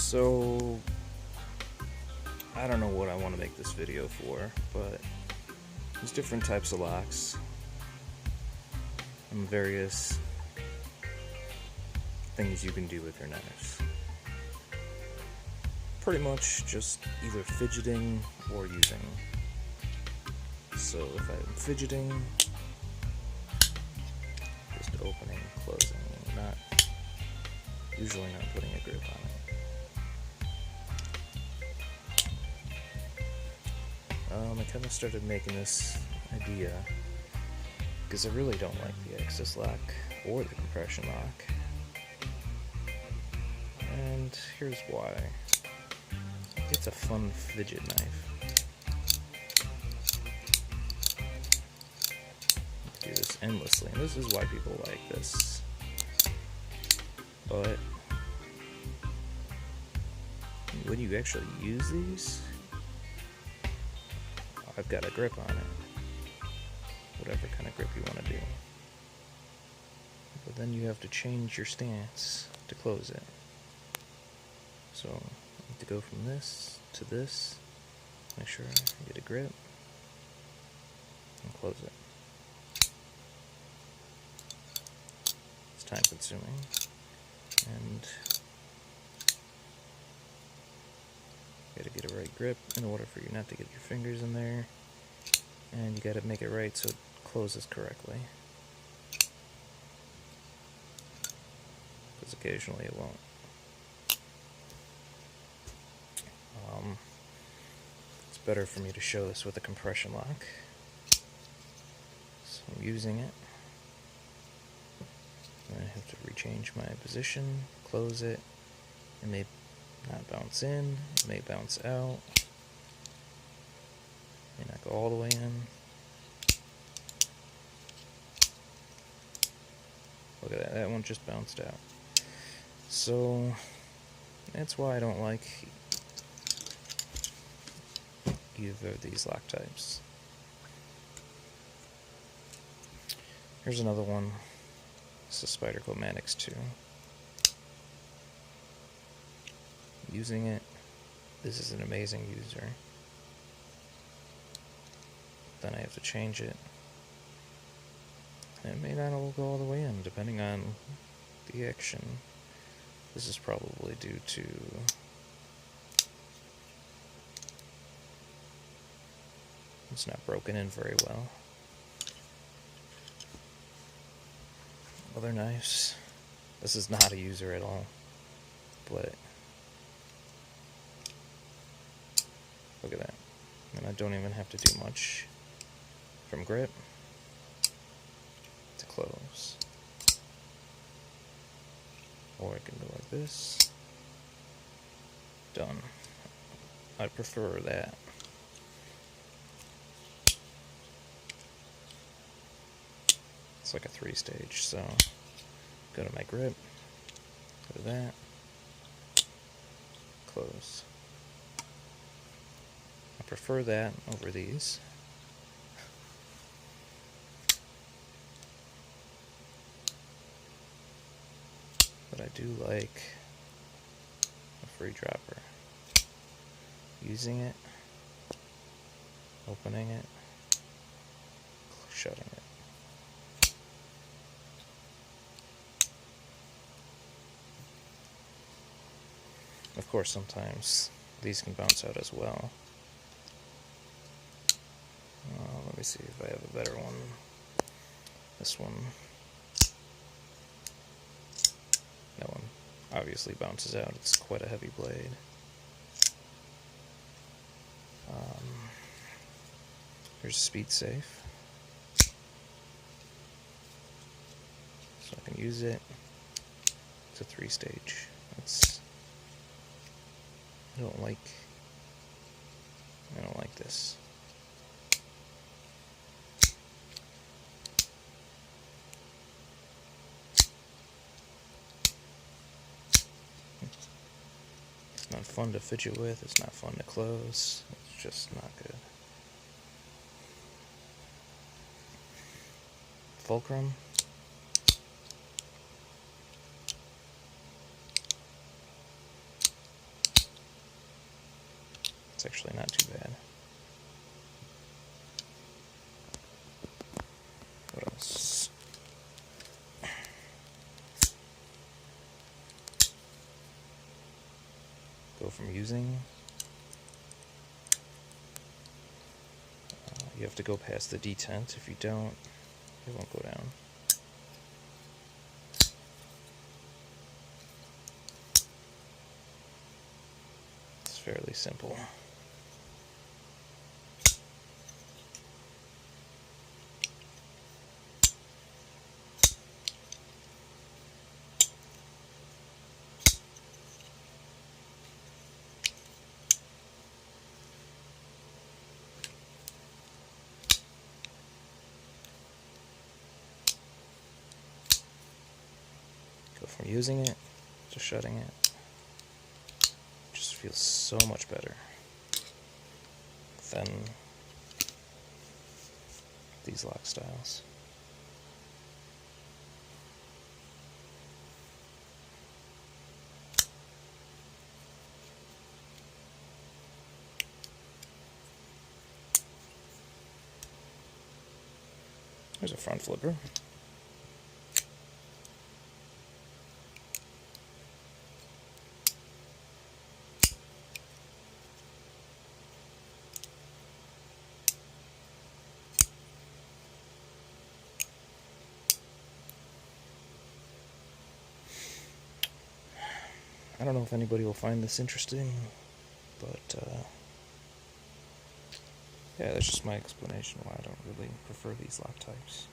So, I don't know what I want to make this video for, but there's different types of locks and various things you can do with your knives. Pretty much just either fidgeting or using. So if I'm fidgeting, just opening, closing, usually not putting a grip on it. I kind of started making this idea because I really don't like the axis lock or the compression lock. And here's why. It's a fun fidget knife. Do this endlessly, and this is why people like this. But when you actually use these, I've got a grip on it, whatever kind of grip you want to do. But then you have to change your stance to close it. So I need to go from this to this, make sure I get a grip, and close it. It's time consuming, and you gotta get a right grip in order for you not to get your fingers in there, and you gotta make it right so it closes correctly, because occasionally it won't. It's better for me to show this with a compression lock, so I'm using it. I have to rechange my position, close it. It may not bounce in, it may bounce out, may not go all the way in. Look at that, that one just bounced out. So that's why I don't like either of these lock types. Here's another one. This is Spyderco Maddox 2. Using it, this is an amazing user. Then I have to change it. And it may not all go all the way in, depending on the action. This is probably due to it's not broken in very well. Other knives, this is not a user at all, but look at that. And I don't even have to do much from grip to close. Or I can go like this. Done. I prefer that. It's like a 3-stage, so go to my grip, go to that, close. I prefer that over these. But I do like a free dropper. Using it, opening it, shutting it. Of course, sometimes these can bounce out as well. Let me see if I have a better one. This one. That one obviously bounces out. It's quite a heavy blade. Here's Speed Safe. So I can use it. It's a 3-stage. I don't like this. It's not fun to fidget with, it's not fun to close, it's just not good. Fulcrum. actually not too bad. What else? Go from using. You have to go past the detent. If you don't, it won't go down. It's fairly simple. Go from using it to shutting it. Just feels so much better than these lock styles. There's a front flipper. I don't know if anybody will find this interesting, but yeah, that's just my explanation why I don't really prefer these lock types.